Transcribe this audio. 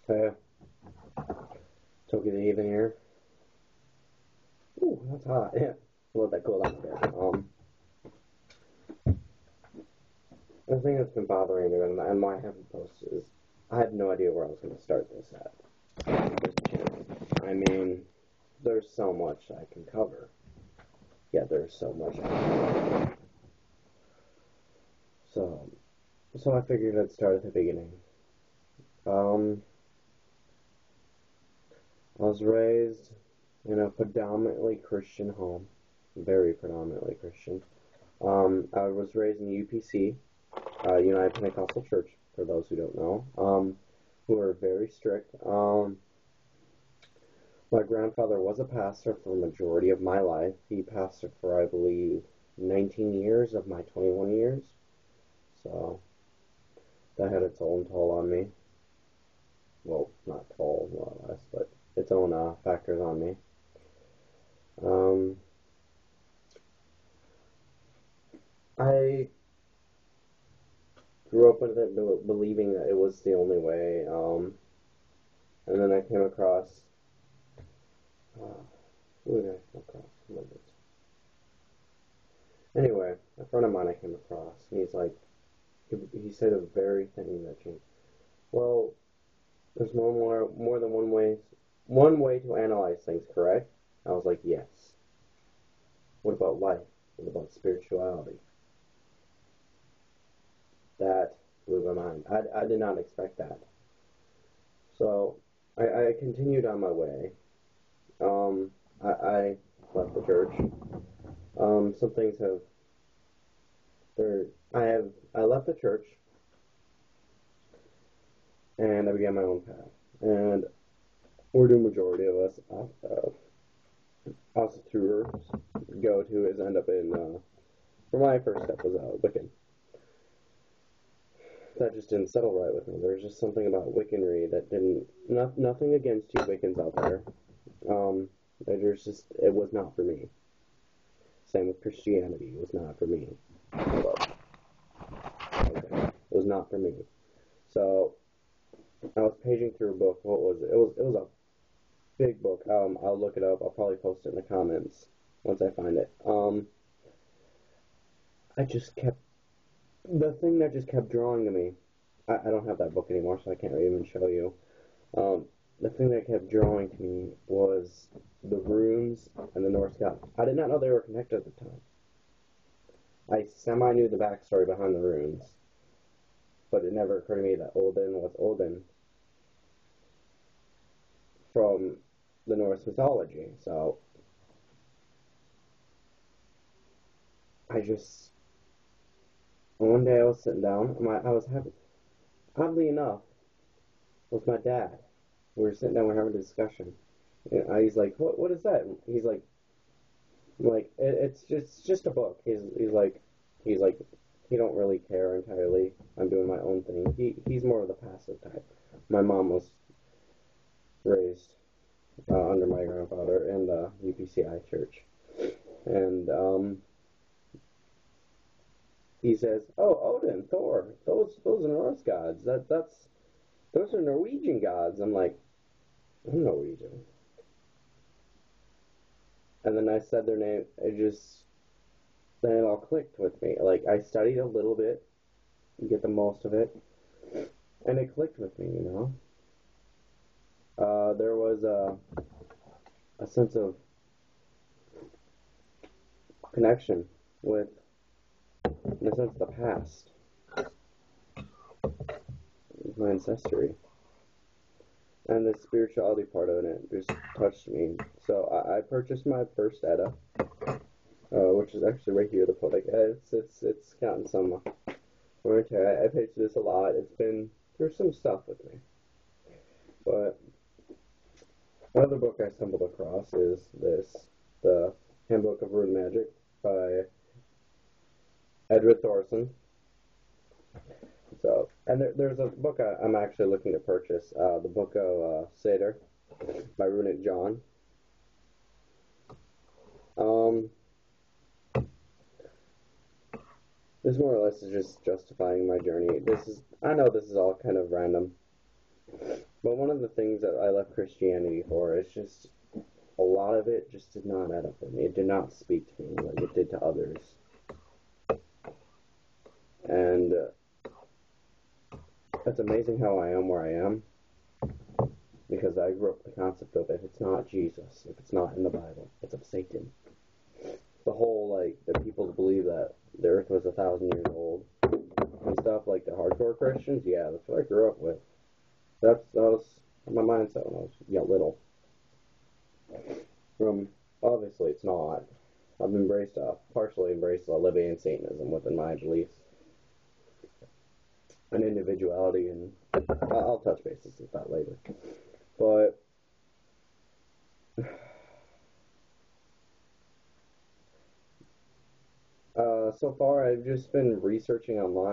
Hey, took the even here. Ooh, that's hot. Yeah, we'll let that cool down a bit. The thing that's been bothering me and why I haven't posted is I had no idea where I was going to start this at. I mean, there's so much I can cover. Yeah, there's so much I can cover. So I figured I'd start at the beginning. I was raised in a predominantly Christian home, very predominantly Christian. I was raised in UPC, United Pentecostal Church, for those who don't know, who are very strict. My grandfather was a pastor for the majority of my life. He pastored for, I believe, 19 years of my 21 years. So that had its own toll on me. Well, not toll, more or less, but its own factors on me. I grew up with it, believing that it was the only way, and then I came across, who did I come across? Who was it? Anyway, a friend of mine I came across, and he's like, he said a very thing that changed. Well, there's more than one way to analyze things, correct? I was like, yes. What about life? What about spirituality? That blew my mind. I did not expect that. So I continued on my way. I left the church. Some things have I left the church and I began my own path. And where the majority of us Asatru go to is end up in for my first step was Wiccan. That just didn't settle right with me. There's just something about Wiccanry that didn't. Nothing against you Wiccans out there. It was not for me. Same with Christianity. It was not for me. Okay. It was not for me. So I was paging through a book. What was it? It was a big book. I'll look it up. I'll probably post it in the comments once I find it. The thing that just kept drawing to me. I don't have that book anymore, so I can't even show you. The thing that kept drawing to me was the runes and the Norse gods. I did not know they were connected at the time. I semi-knew the backstory behind the runes, but it never occurred to me that Odin was Odin from the Norse mythology. So one day I was sitting down, I was having, oddly enough, with my dad. We were sitting down, we were having a discussion. And he's like, what is that? He's like, it's just a book. He's like, he don't really care entirely. I'm doing my own thing. He's more of the passive type. My mom was raised under my grandfather in the UPCI church, and he says, "Oh, Odin, Thor, those are Norse gods. Those are Norwegian gods." I'm like, I'm Norwegian. And then I said their name. Then it all clicked with me. Like, I studied a little bit, get the most of it, and it clicked with me, There was a sense of connection with, in a sense, the past, my ancestry. And the spirituality part of it just touched me. So I purchased my first Edda, which is actually right here. The product. It's gotten some wear and tear. I paid for this a lot. It's been through some stuff with me. But another book I stumbled across is the Handbook of Rune Magic by Edred Thorson. So, and there's a book I'm actually looking to purchase, the book of Seder by Runic John. This more or less is just justifying my journey. I know this is all kind of random, But one of the things that I left Christianity for is just a lot of it just did not add up for me. It did not speak to me like it did to others. And it's amazing how I am where I am, because I grew up with the concept of, if it's not Jesus, if it's not in the Bible, it's of Satan. The whole, like, the people believe that the earth was 1,000 years old and stuff, like the hardcore Christians, yeah, that's what I grew up with. That was my mindset when I was little. Obviously it's not. I've partially embraced Libyan Satanism within my beliefs and individuality, and I'll touch bases with that later. But so far I've just been researching online